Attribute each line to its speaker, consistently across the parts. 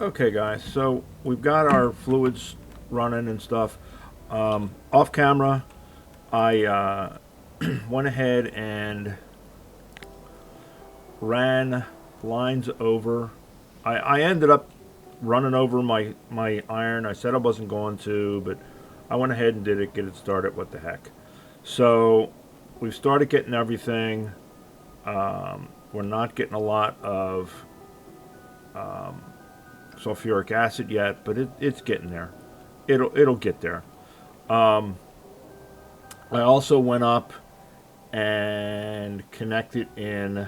Speaker 1: Okay, guys, so we've got our fluids running and stuff. Off camera, I went ahead and ran lines over. I ended up running over my iron. I said I wasn't going to, but I went ahead and did it, get it started. What the heck? So we've started getting everything. We're not getting a lot of sulfuric acid yet, but it's getting there. It'll get there. I also went up and connected in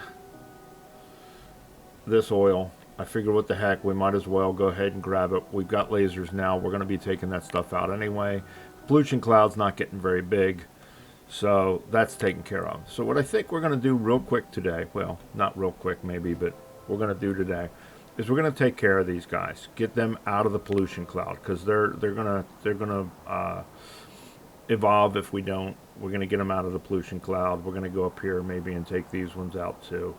Speaker 1: this oil. I figured, what the heck, we might as well go ahead and grab it. We've got lasers now. We're going to be taking that stuff out anyway. Pollution cloud's not getting very big, so that's taken care of. So what I think we're going to do real quick today, well, not real quick maybe, but we're going to do today, is we're going to take care of these guys, get them out of the pollution cloud, because they're gonna evolve if we don't. We're going to get them out of the pollution cloud. We're going to go up here maybe and take these ones out too.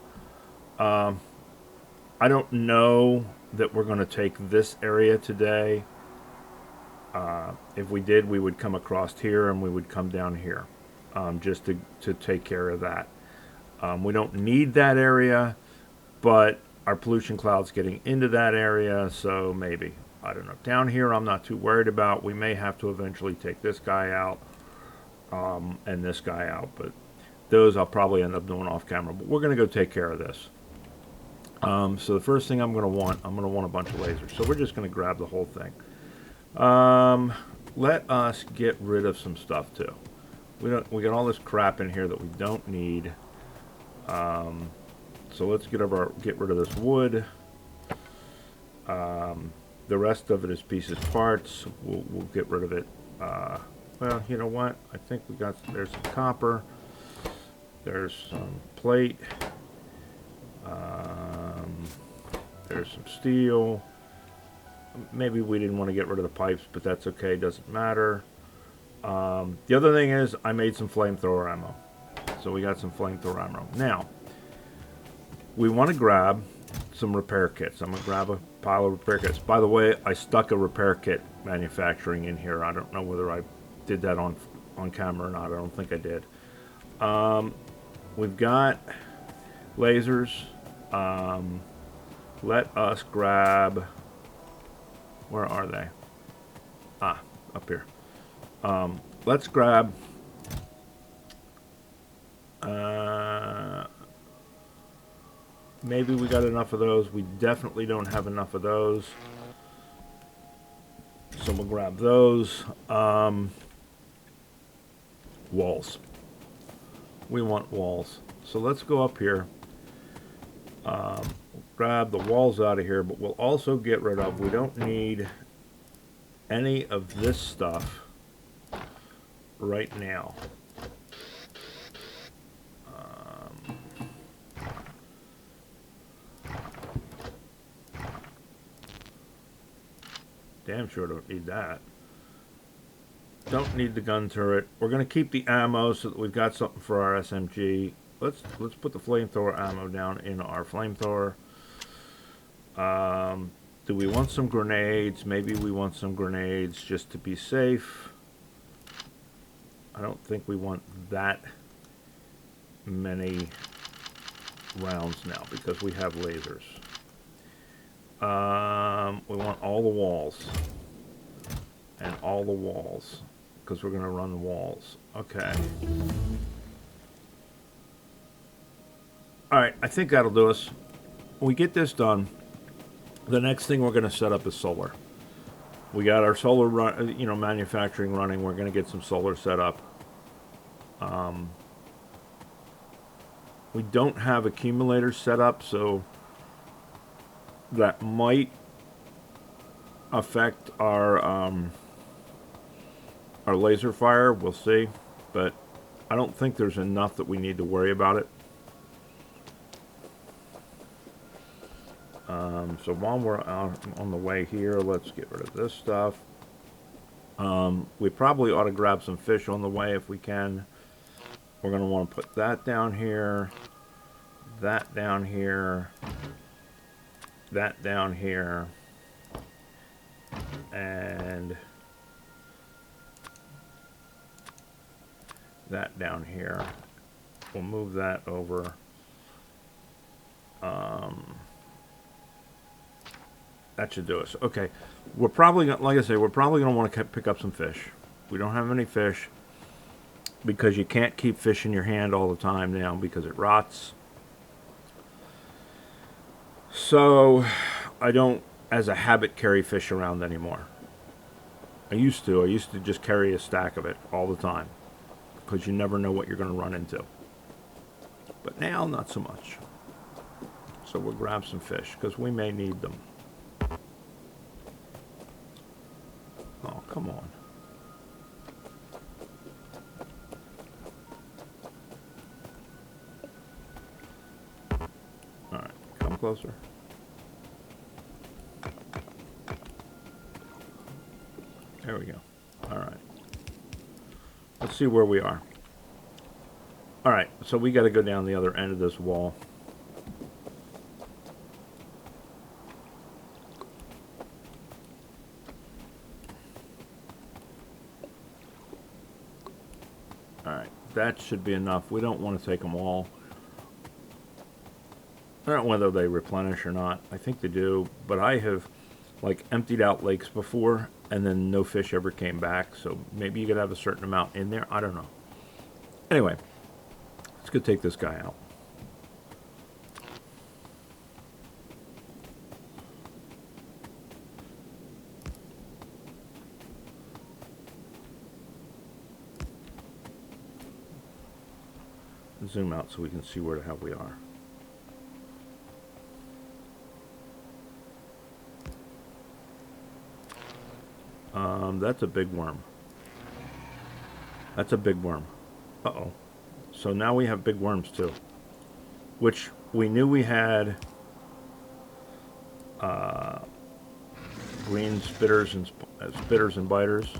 Speaker 1: I don't know that we're going to take this area today. If we did, we would come across here and we would come down here, just to take care of that. We don't need that area, but our pollution cloud's getting into that area, so maybe. I don't know. Down here, I'm not too worried about. We may have to eventually take this guy out, and this guy out, but those I'll probably end up doing off camera. But we're going to go take care of this. So the first thing I'm going to want a bunch of lasers. So we're just going to grab the whole thing. Let us get rid of some stuff too. We got all this crap in here that we don't need. So let's get rid of this wood. The rest of it is pieces, parts. We'll get rid of it. Well, you know what? I think there's some copper. There's some plate. There's some steel. Maybe we didn't want to get rid of the pipes, but that's okay. Doesn't matter. The other thing is I made some flamethrower ammo. So we got some flamethrower ammo. Now, we want to grab some repair kits. I'm going to grab a pile of repair kits. By the way, I stuck a repair kit manufacturing in here. I don't know whether I did that on camera or not. I don't think I did. We've got lasers. Let us grab... Where are they? Ah, up here. Let's grab... maybe we got enough of those. We definitely don't have enough of those. So we'll grab those. Walls. We want walls. So let's go up here. Grab the walls out of here, but we'll also get rid of, we don't need any of this stuff right now. Damn sure don't need that. Don't need the gun turret. We're going to keep the ammo so that we've got something for our SMG. Let's put the flamethrower ammo down in our flamethrower. Do we want some grenades? Maybe we want some grenades just to be safe. I don't think we want that many rounds now because we have lasers. We want all the walls. And all the walls. Because we're going to run the walls. Okay. Alright, I think that'll do us. When we get this done, the next thing we're going to set up is solar. We got our solar manufacturing running. We're going to get some solar set up. We don't have accumulators set up, so that might affect our laser fire. We'll see, but I don't think there's enough that we need to worry about it. So while we're out on the way here, let's get rid of this stuff. We probably ought to grab some fish on the way if we can. We're going to want to put that down here, that down here, that down here, and that down here. We'll move that over. That should do us. Okay, we're probably gonna, like I say, we're probably going to want to pick up some fish. We don't have any fish because you can't keep fish in your hand all the time now because it rots. So I don't, as a habit, carry fish around anymore. I used to. I used to just carry a stack of it all the time because you never know what you're going to run into. But now, not so much. So we'll grab some fish because we may need them. Oh, come on. All right, come closer. There we go. All right. Let's see where we are. All right, so we got to go down the other end of this wall. All right, that should be enough. We don't want to take them all. I don't know whether they replenish or not. I think they do, but I have like emptied out lakes before and then no fish ever came back. So maybe you could have a certain amount in there. I don't know. Anyway, let's go take this guy out. Zoom out so we can see where the hell we are. That's a big worm. That's a big worm. Uh-oh. So now we have big worms too. Which we knew we had green spitters and biters.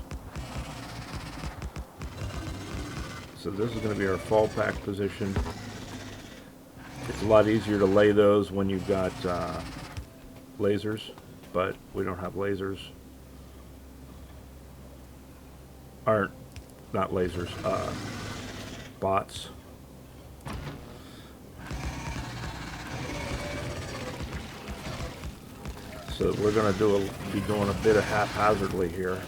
Speaker 1: So this is going to be our fall pack position. It's a lot easier to lay those when you've got lasers, but we don't have lasers. Or not lasers, bots. So we're going to be doing a bit of haphazardly here.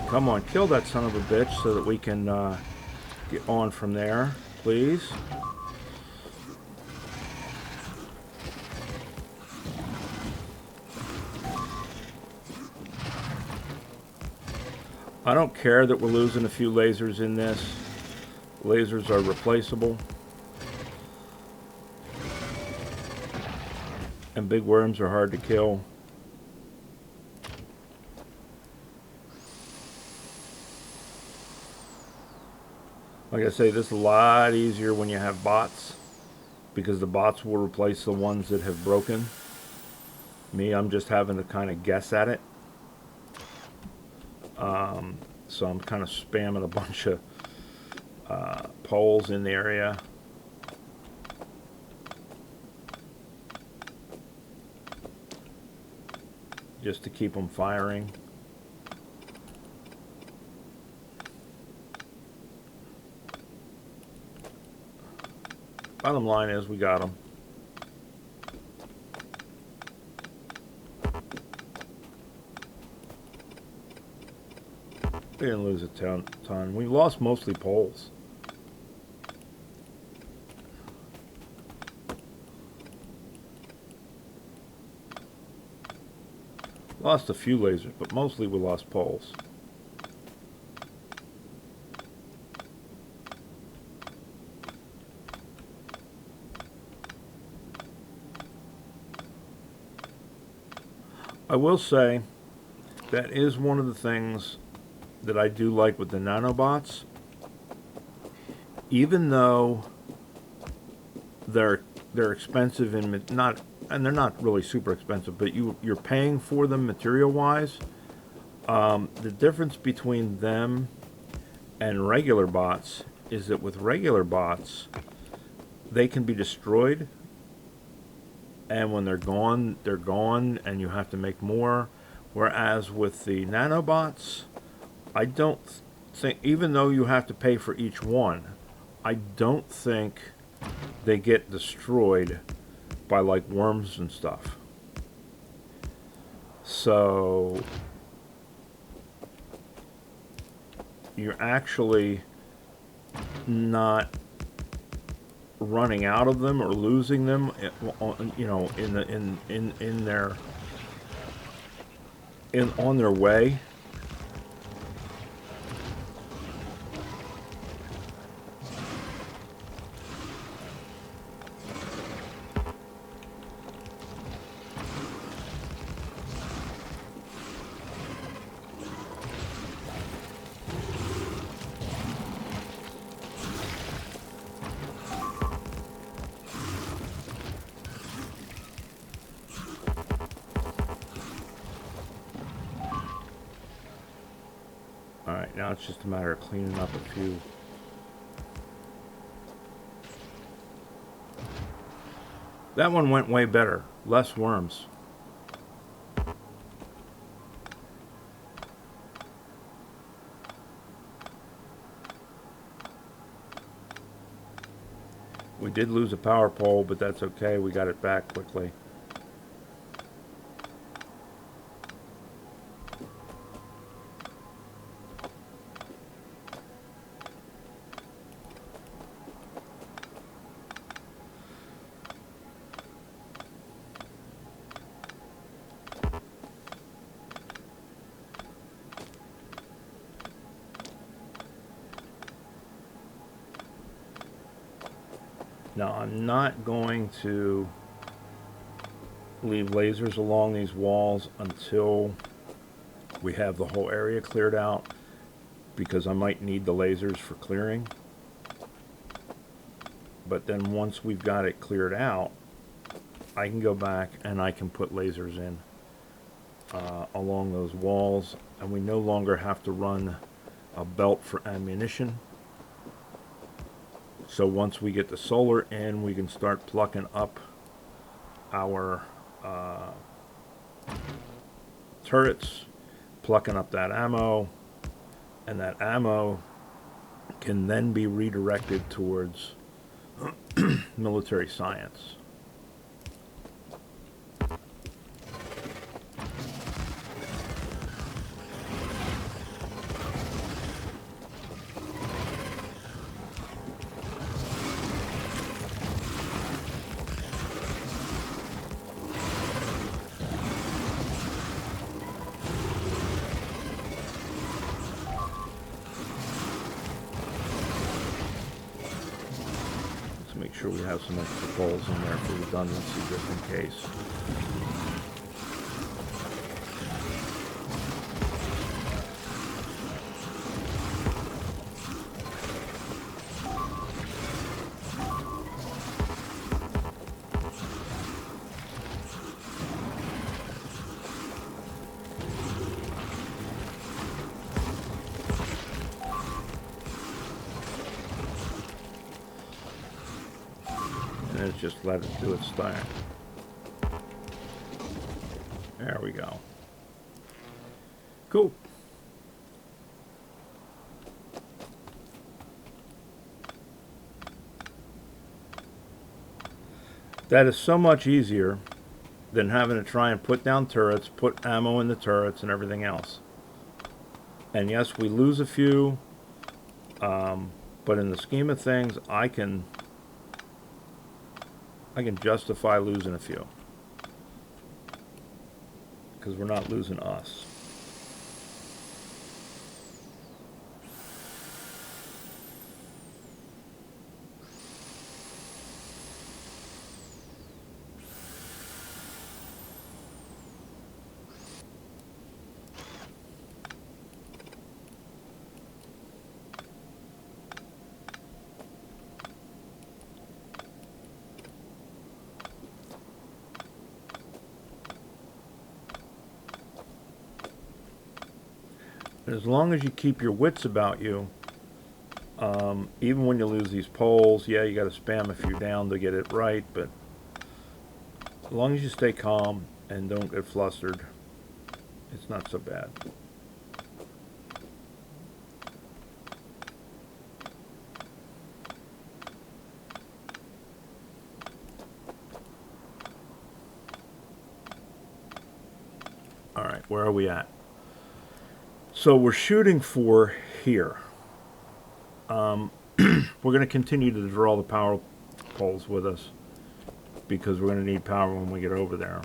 Speaker 1: Come on, kill that son of a bitch so that we can get on from there, please. I don't care that we're losing a few lasers in this. Lasers are replaceable. And big worms are hard to kill. Like I say, this is a lot easier when you have bots, because the bots will replace the ones that have broken. Me, I'm just having to kind of guess at it. So I'm kind of spamming a bunch of poles in the area. Just to keep them firing. Bottom line is we got them. We didn't lose a ton. We lost mostly poles. Lost a few lasers, but mostly we lost poles. I will say that is one of the things that I do like with the nanobots. even though they're expensive and not, and they're not really super expensive, but you're paying for them material wise. The difference between them and regular bots is that with regular bots, they can be destroyed, and when they're gone, and you have to make more. Whereas with the nanobots, I don't think, even though you have to pay for each one, I don't think they get destroyed by like worms and stuff. So you're actually not running out of them or losing them, you know, in their on their way. Alright, now it's just a matter of cleaning up a few. That one went way better. Less worms. We did lose a power pole, but that's okay. We got it back quickly. Now, I'm not going to leave lasers along these walls until we have the whole area cleared out, because I might need the lasers for clearing. But then once we've got it cleared out, I can go back and I can put lasers in along those walls, and we no longer have to run a belt for ammunition. So once we get the solar in, we can start plucking up our turrets, plucking up that ammo, and that ammo can then be redirected towards military science. Make sure we have some extra poles in there for redundancy, just in case. And just let it do its thing. There we go. Cool. That is so much easier than having to try and put down turrets, put ammo in the turrets, and everything else. And yes, we lose a few, but in the scheme of things, I can justify losing a few, because we're not losing us. As long as you keep your wits about you, even when you lose these poles, yeah, you got to spam a few down to get it right, but as long as you stay calm and don't get flustered, it's not so bad. All right, where are we at? So we're shooting for here. We're going to continue to draw the power poles with us because we're going to need power when we get over there.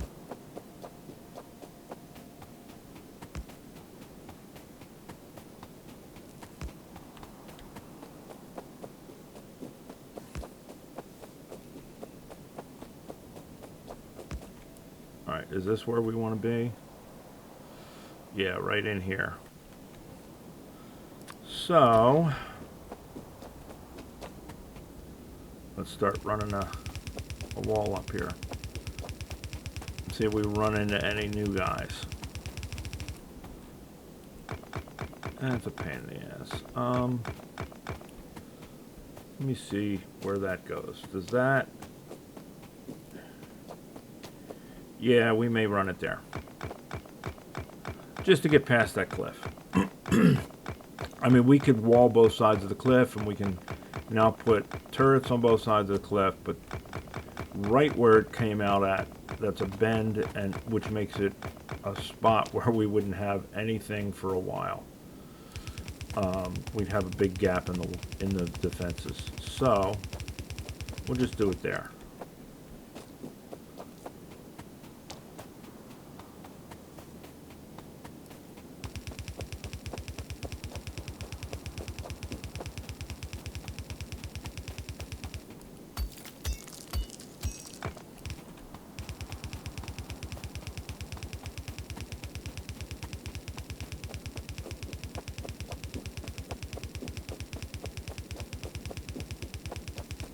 Speaker 1: All right, is this where we want to be? Yeah, right in here. So let's start running a wall up here. See if we run into any new guys. That's a pain in the ass. Let me see where that goes. Does that... Yeah, we may run it there. Just to get past that cliff. I mean, we could wall both sides of the cliff, and we can now put turrets on both sides of the cliff, but right where it came out at, that's a bend, and which makes it a spot where we wouldn't have anything for a while. We'd have a big gap in the defenses. So we'll just do it there.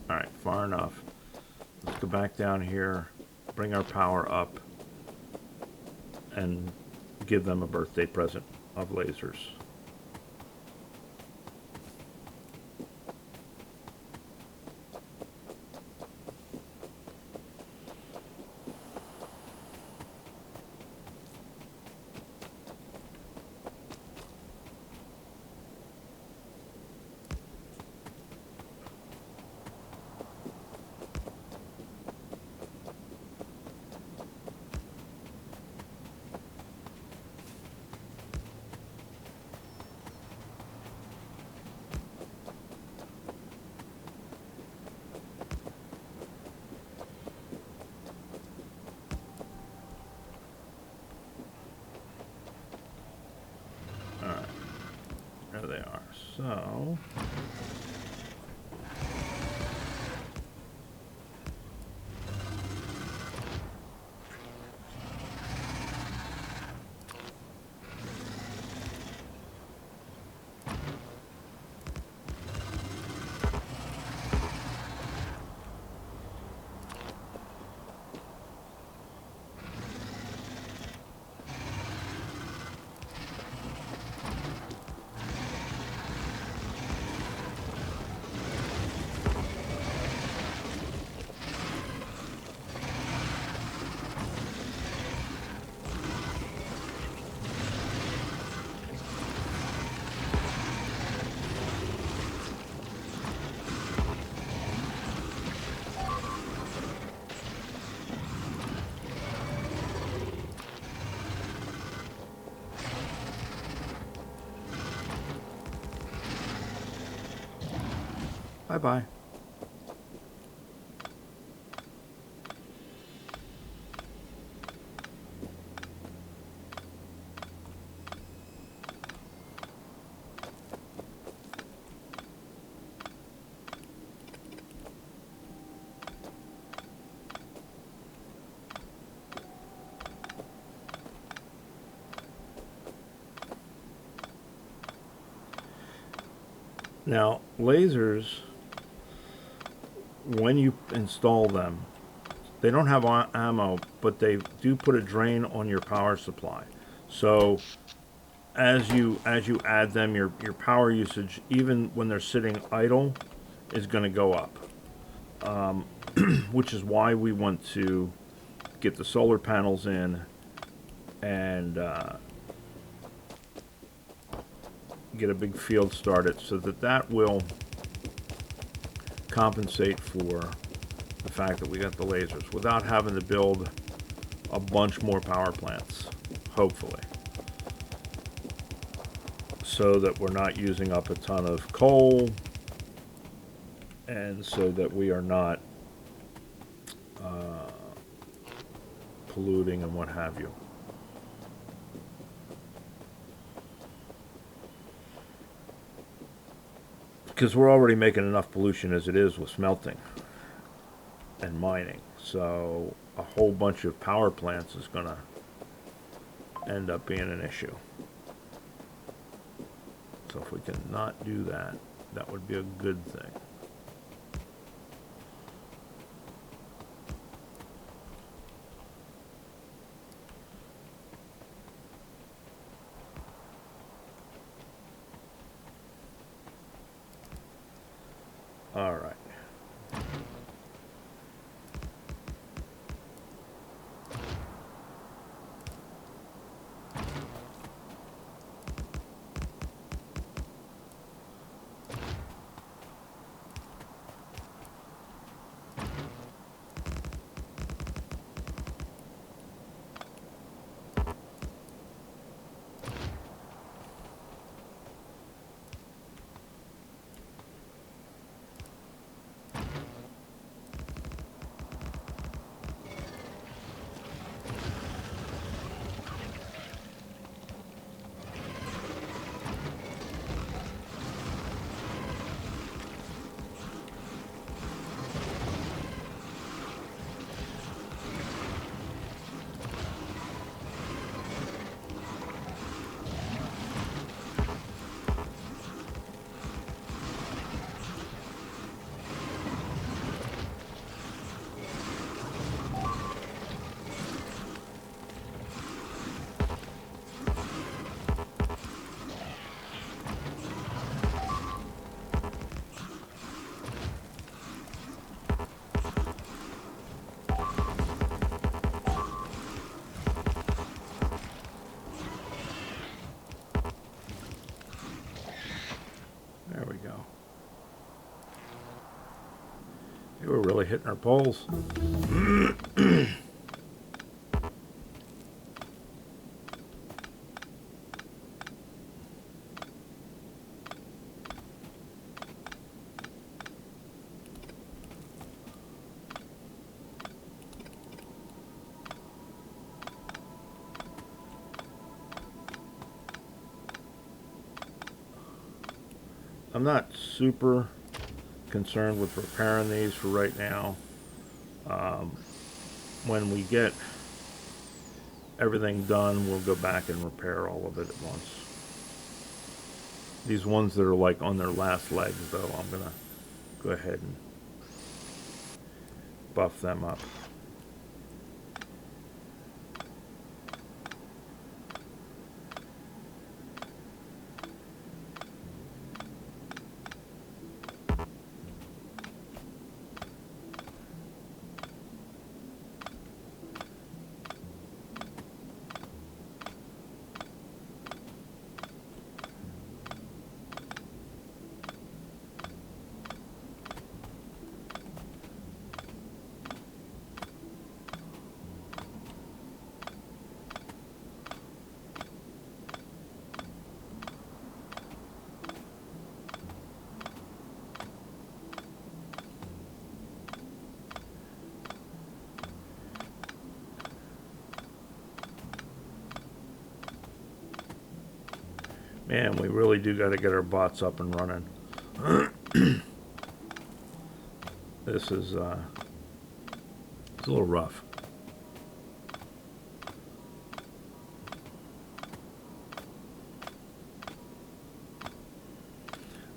Speaker 1: Alright, far enough. Let's go back down here, bring our power up, and give them a birthday present of lasers. There they are. So bye-bye. Now, lasers, when you install them, they don't have ammo, but they do put a drain on your power supply. So as you add them, your power usage, even when they're sitting idle, is going to go up. Which is why we want to get the solar panels in and get a big field started, so that will compensate for the fact that we got the lasers without having to build a bunch more power plants, hopefully, so that we're not using up a ton of coal, and so that we are not polluting and what have you. Because we're already making enough pollution as it is with smelting and mining. So a whole bunch of power plants is going to end up being an issue. So if we can not do that, that would be a good thing. All right. There we go. Hey, we're really hitting our poles. I'm not super concerned with repairing these for right now. When we get everything done, we'll go back and repair all of it at once. These ones that are like on their last legs, though, I'm gonna go ahead and buff them up. Man, we really do got to get our bots up and running. This is it's a little rough.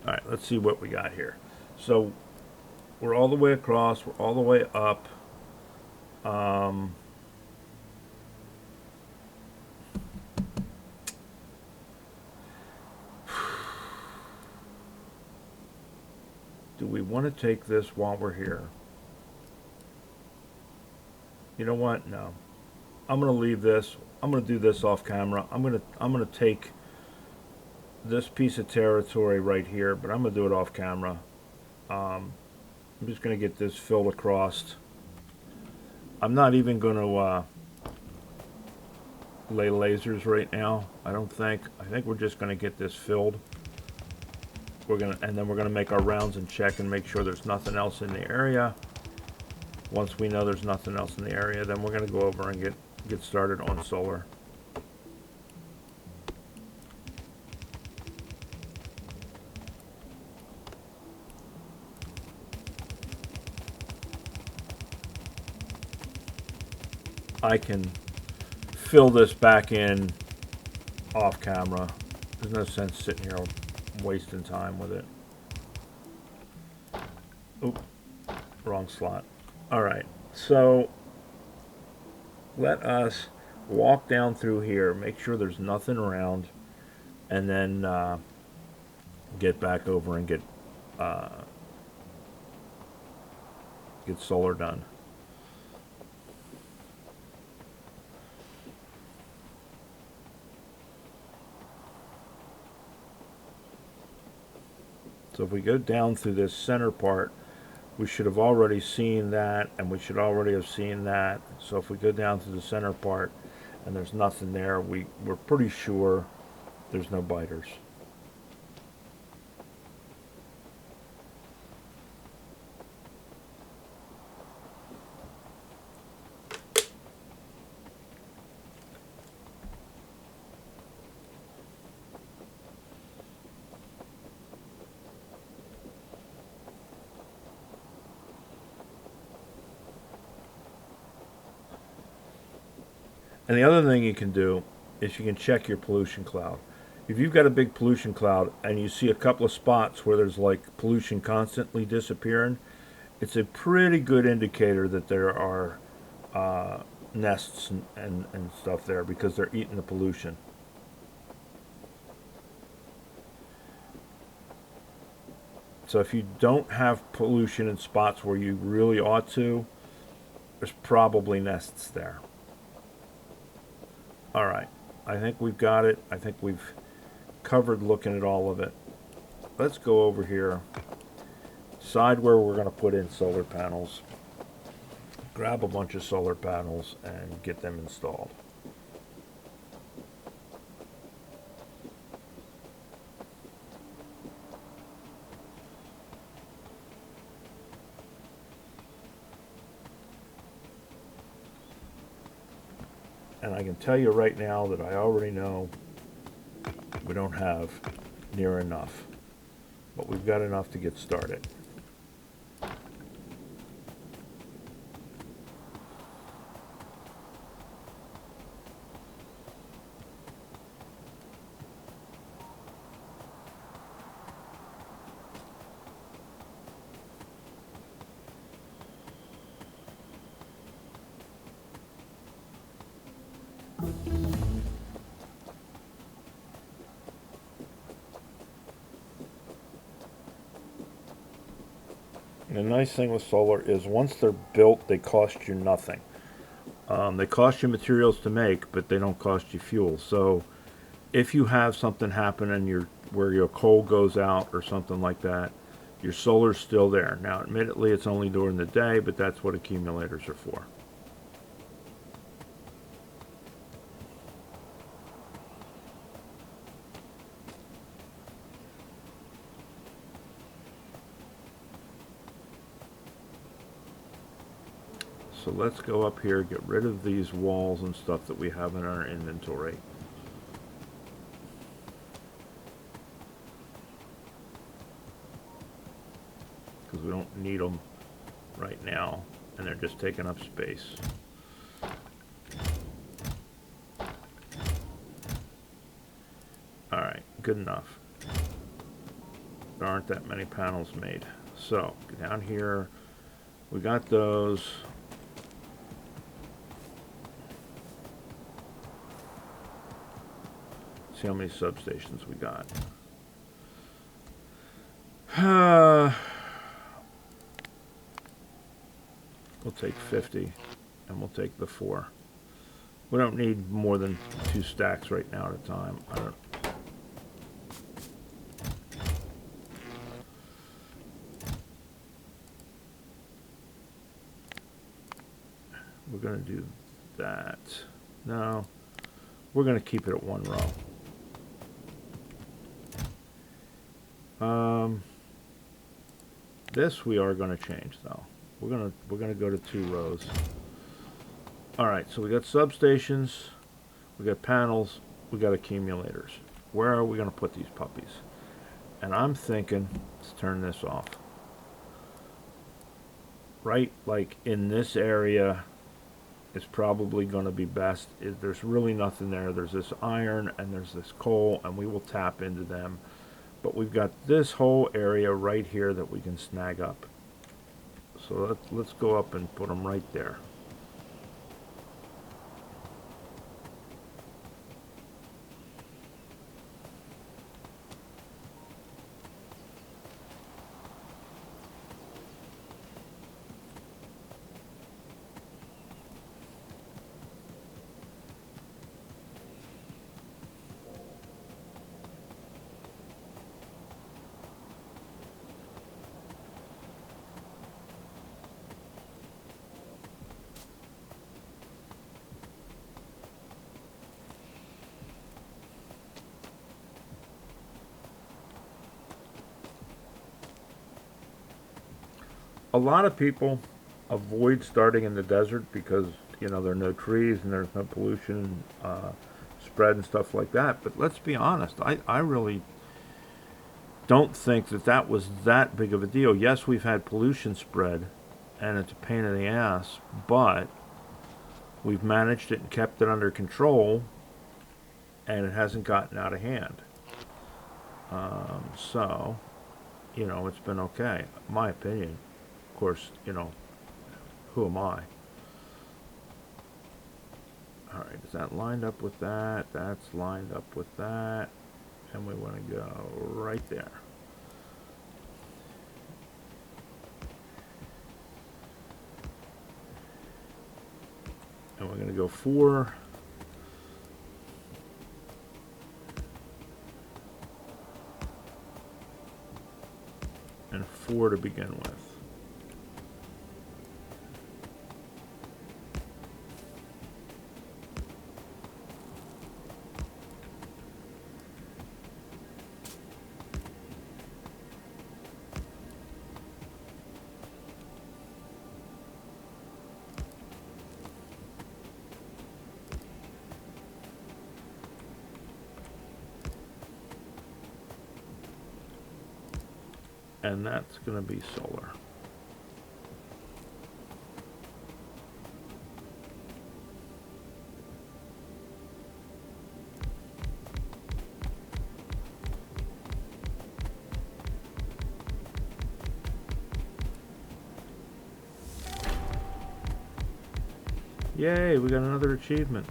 Speaker 1: All right, let's see what we got here. So we're all the way across. We're all the way up. Do we want to take this while we're here? You know what? No. I'm going to leave this. I'm going to do this off camera. I'm going to take this piece of territory right here, but I'm going to do it off camera. I'm just going to get this filled across. I'm not even going to lay lasers right now. I don't think. I think we're just going to get this filled. And then we're going to make our rounds and check and make sure there's nothing else in the area. Once we know there's nothing else in the area, then we're going to go over and get started on solar. I can fill this back in off camera. There's no sense sitting here wasting time with it. Oop, wrong slot. Alright, so let us walk down through here, make sure there's nothing around, and then get back over and get solar done. So if we go down through this center part, we should have already seen that, and we should already have seen that. So if we go down to the center part and there's nothing there, we're pretty sure there's no biters. And the other thing you can do is you can check your pollution cloud. If you've got a big pollution cloud and you see a couple of spots where there's like pollution constantly disappearing, it's a pretty good indicator that there are nests and stuff there because they're eating the pollution. So if you don't have pollution in spots where you really ought to, there's probably nests there. All right, I think we've got it. I think we've covered looking at all of it. Let's go over here, decide where we're going to put in solar panels, grab a bunch of solar panels and get them installed. And I can tell you right now that I already know we don't have near enough, but we've got enough to get started. And the nice thing with solar is once they're built, they cost you nothing. They cost you materials to make, but they don't cost you fuel. So if you have something happen and where your coal goes out or something like that, your solar's still there. Now, admittedly, it's only during the day, but that's what accumulators are for. So let's go up here, get rid of these walls and stuff that we have in our inventory. Because we don't need them right now, and they're just taking up space. Alright, good enough. There aren't that many panels made. So, down here, we got those. See how many substations we got. We'll take 50, and we'll take the 4. We don't need more than 2 stacks right now at a time. We're going to do that. No, we're going to keep it at 1 row. This we are going to change though. We're going to go to 2 rows. All right, so we got substations, we got panels, we got accumulators. Where are we going to put these puppies? And I'm thinking, let's turn this off. Right, like in this area is probably going to be best. There's really nothing there. There's this iron and there's this coal, and we will tap into them. But we've got this whole area right here that we can snag up. So let's go up and put them right there. A lot of people avoid starting in the desert because, you know, there are no trees and there's no pollution spread and stuff like that. But let's be honest, I really don't think that was that big of a deal. Yes, we've had pollution spread and it's a pain in the ass, but we've managed it and kept it under control, and it hasn't gotten out of hand. So, you know, it's been okay, my opinion. Of course, you know, who am I? All right, is that lined up with that? That's lined up with that. And we want to go right there. And we're going to go 4. And 4 to begin with. And that's going to be solar. Yay, we got another achievement.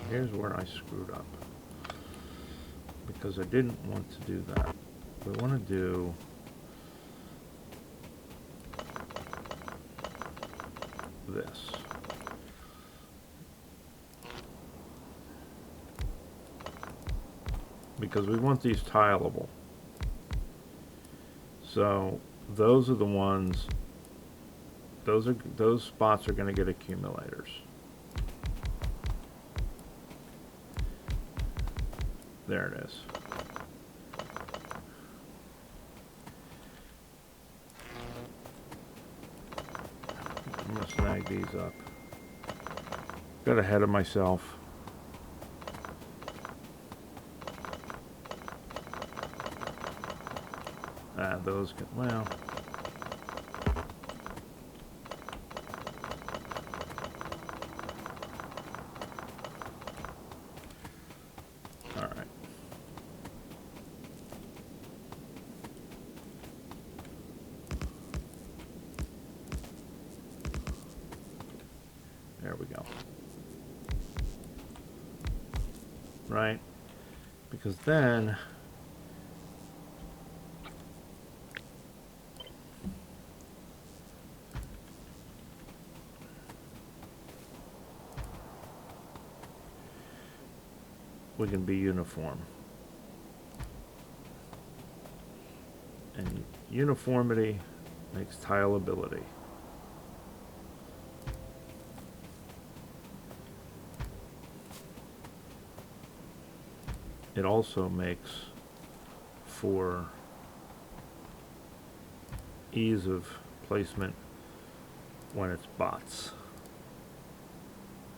Speaker 1: Here's where I screwed up, because I didn't want to do that. We want to do this. Because we want these tileable. So those are the ones, those spots are going to get accumulators. There it is. I'm going to snag these up. Got ahead of myself. Those can, well. There we go. Right? Because then we can be uniform. And uniformity makes tileability. It also makes for ease of placement when it's bots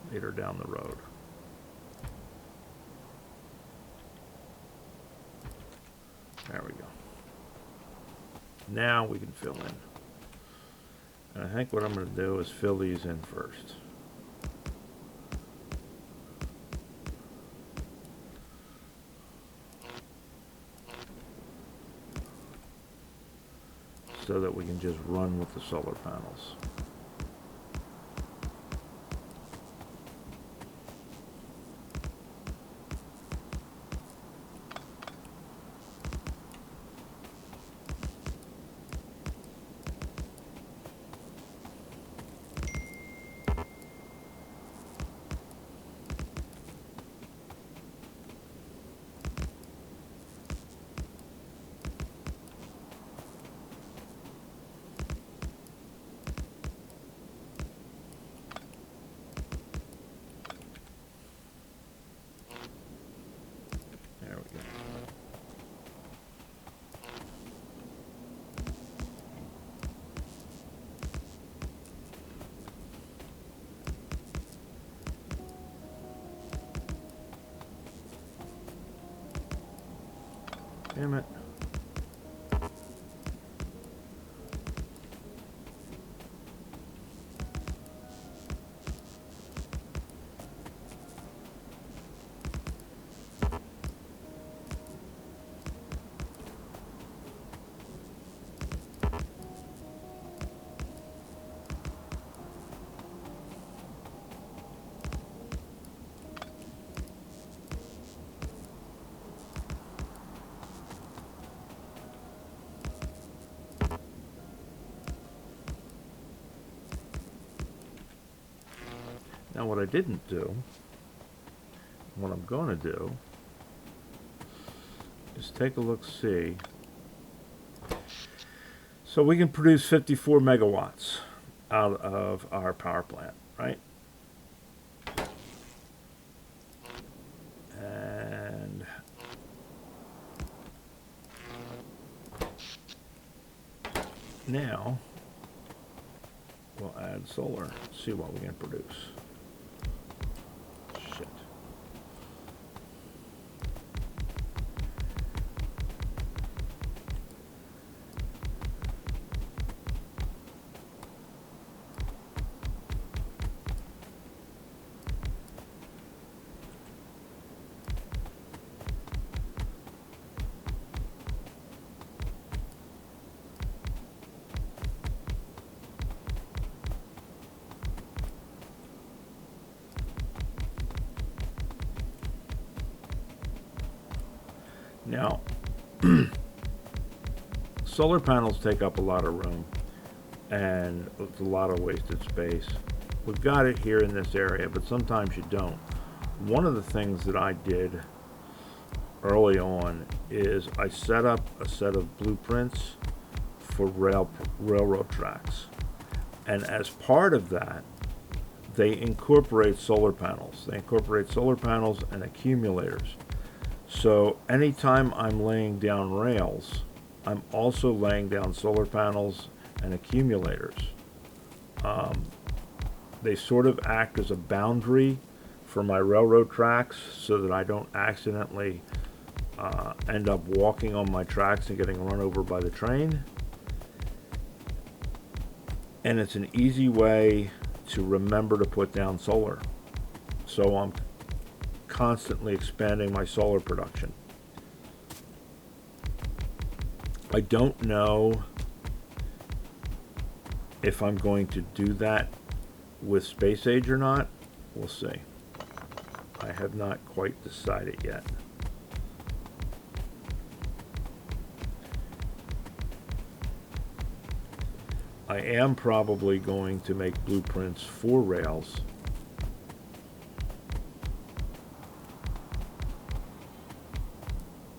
Speaker 1: later down the road. There we go. Now we can fill in. And I think what I'm going to do is fill these in first. So that we can just run with the solar panels. Damn it. Now what I didn't do, what I'm going to do, is take a look, see. So we can produce 54 megawatts out of our power plant, right? And now we'll add solar, see what we can produce. Shit. Now, solar panels take up a lot of room and it's a lot of wasted space. We've got it here in this area, but sometimes you don't. One of the things that I did early on is I set up a set of blueprints for railroad tracks. And as part of that, they incorporate solar panels. They incorporate solar panels and accumulators. So anytime I'm laying down rails, I'm also laying down solar panels and accumulators. They sort of act as a boundary for my railroad tracks so that I don't accidentally end up walking on my tracks and getting run over by the train. And it's an easy way to remember to put down solar. So I'm constantly expanding my solar production. I don't know if I'm going to do that with Space Age or not, we'll see. I have not quite decided yet. I am probably going to make blueprints for rails.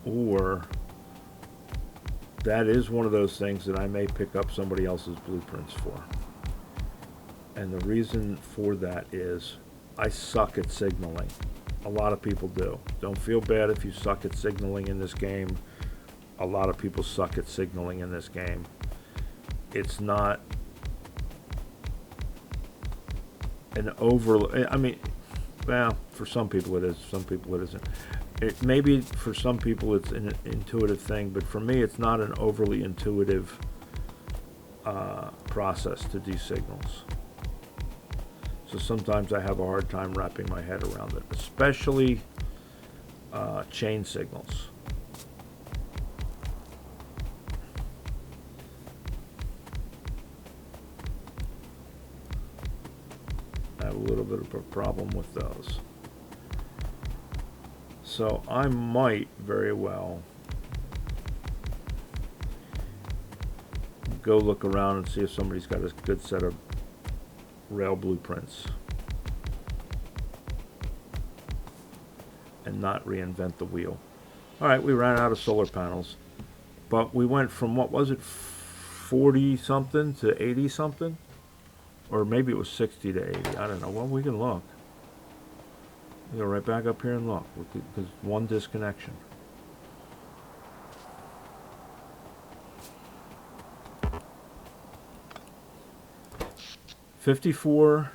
Speaker 1: Or that is one of those things that I may pick up somebody else's blueprints for. And the reason for that is I suck at signaling. A lot of people do. Don't feel bad if you suck at signaling in this game. A lot of people suck at signaling in this game. It's not an I mean, well, for some people it is, some people it isn't. Maybe for some people it's an intuitive thing, but for me it's not an overly intuitive process to do signals. So sometimes I have a hard time wrapping my head around it, especially chain signals. I have a little bit of a problem with those. So I might very well go look around and see if somebody's got a good set of rail blueprints and not reinvent the wheel. All right, we ran out of solar panels, but we went from, what was it, 40 something to 80 something? Or maybe it was 60 to 80. I don't know. Well, we can look. We go right back up here and look. Because one disconnection. $54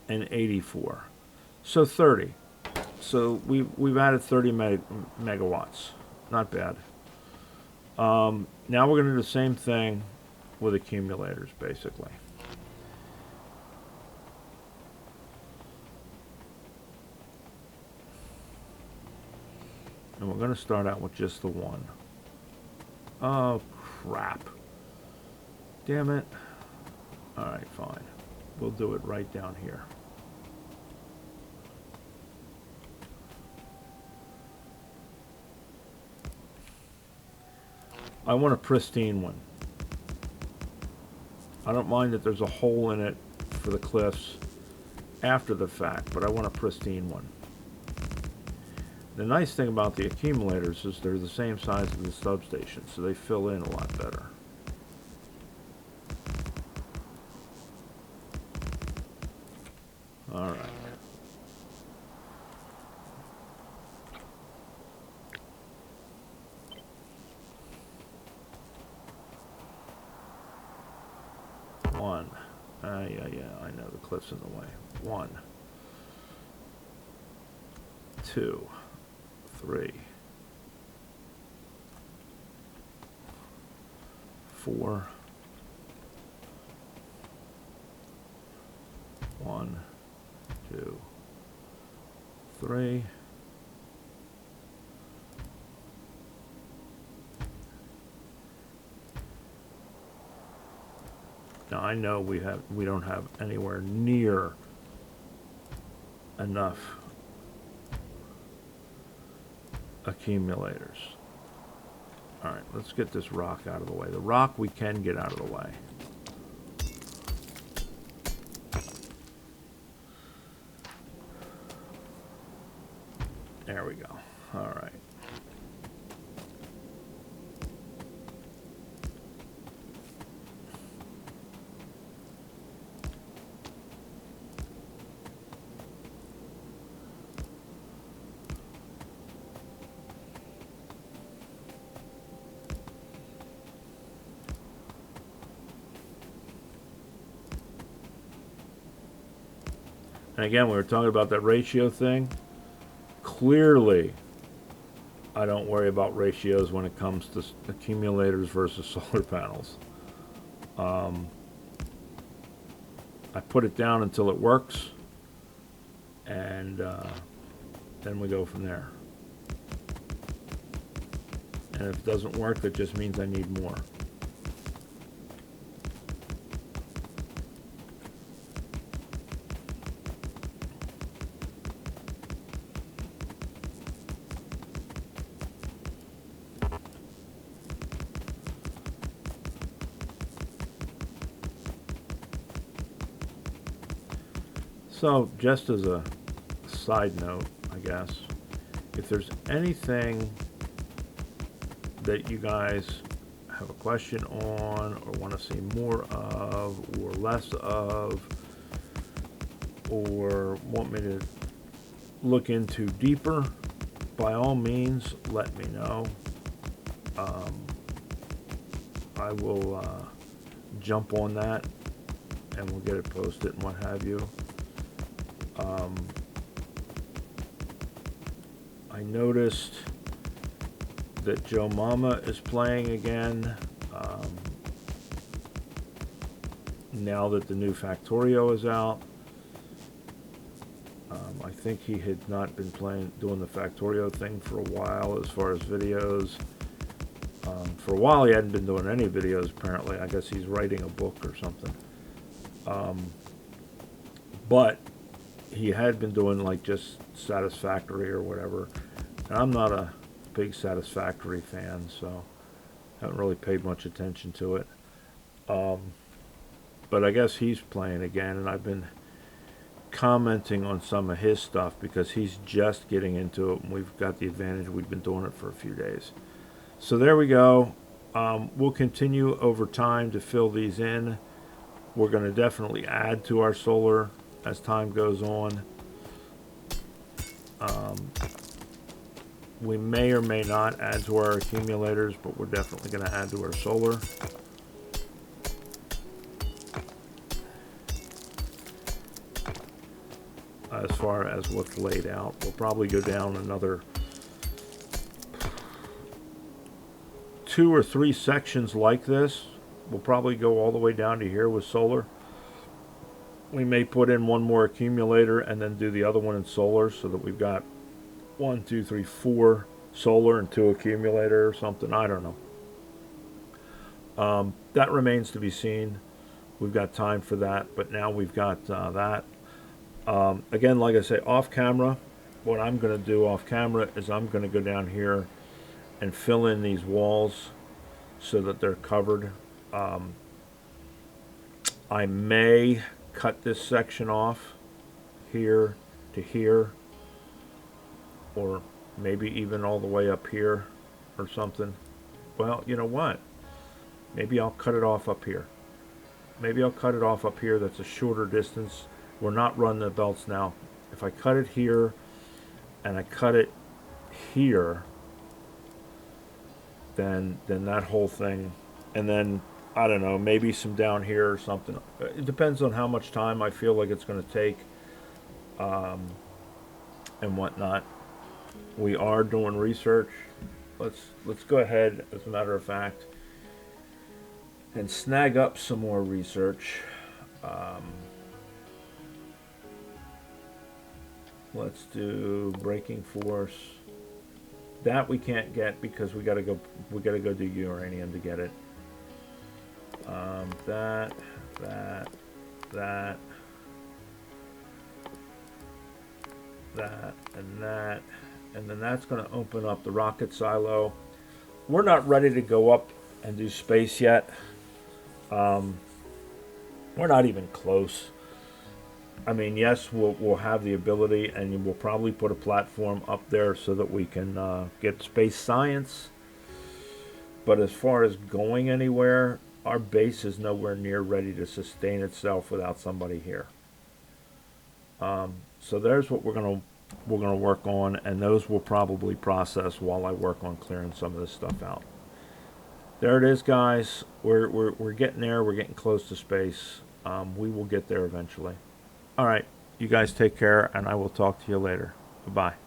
Speaker 1: and 84. So 30. So we've added 30 megawatts. Not bad. Now we're going to do the same thing with accumulators, basically. And we're going to start out with just the one. Oh, crap. Damn it. Alright, fine. We'll do it right down here. I want a pristine one. I don't mind that there's a hole in it for the cliffs after the fact, but I want a pristine one. The nice thing about the accumulators is they're the same size as the substation, so they fill in a lot better. All right. One. Yeah, I know the cliff's in the way. 1, 2, 3, 4, 1, 2, 3. Now I know we don't have anywhere near enough accumulators. All right, let's get this rock out of the way. The rock we can get out of the way. There we go. All right. And again, we were talking about that ratio thing. Clearly, I don't worry about ratios when it comes to accumulators versus solar panels. I put it down until it works, and then we go from there. And if it doesn't work, that just means I need more. So, just as a side note, I guess, if there's anything that you guys have a question on or want to see more of or less of, or want me to look into deeper, by all means, let me know. I will jump on that and we'll get it posted and what have you. I noticed that Joe Mama is playing again now that the new Factorio is out. I think he had not been doing the Factorio thing for a while as far as videos. For a while he hadn't been doing any videos apparently. I guess he's writing a book or something. But he had been doing like just Satisfactory or whatever. And I'm not a big Satisfactory fan, so haven't really paid much attention to it. But I guess he's playing again, and I've been commenting on some of his stuff because he's just getting into it, and we've got the advantage we've been doing it for a few days. So there we go. We'll continue over time to fill these in. We're going to definitely add to our solar as time goes on. We may or may not add to our accumulators, but we're definitely going to add to our solar. As far as what's laid out, we'll probably go down another 2 or 3 sections like this. We'll probably go all the way down to here with solar. We may put in one more accumulator and then do the other one in solar so that we've got 1, 2, 3, 4 solar and 2 accumulator or something. I don't know. That remains to be seen. We've got time for that, but now we've got that. Again, like I say, off camera, what I'm going to do off camera is I'm going to go down here and fill in these walls so that they're covered. I may cut this section off here to here, or maybe even all the way up here or something. Well, you know what? Maybe I'll cut it off up here. Maybe I'll cut it off up here. That's a shorter distance. We're not running the belts now. If I cut it here and I cut it here, then that whole thing, and then I don't know, maybe some down here or something. It depends on how much time I feel like it's going to take and whatnot. We are doing research. Let's go ahead, as a matter of fact, and snag up some more research. Let's do braking force. That we can't get because we gotta go do uranium to get it. That, and then that's going to open up the rocket silo. We're not ready to go up and do space yet. We're not even close. I mean, yes, we'll have the ability, and we'll probably put a platform up there so that we can get space science. But as far as going anywhere, our base is nowhere near ready to sustain itself without somebody here. So there's what we're gonna work on, and those will probably process while I work on clearing some of this stuff out. There it is, guys. We're getting there. We're getting close to space. We will get there eventually. All right, you guys take care, and I will talk to you later. Bye-bye.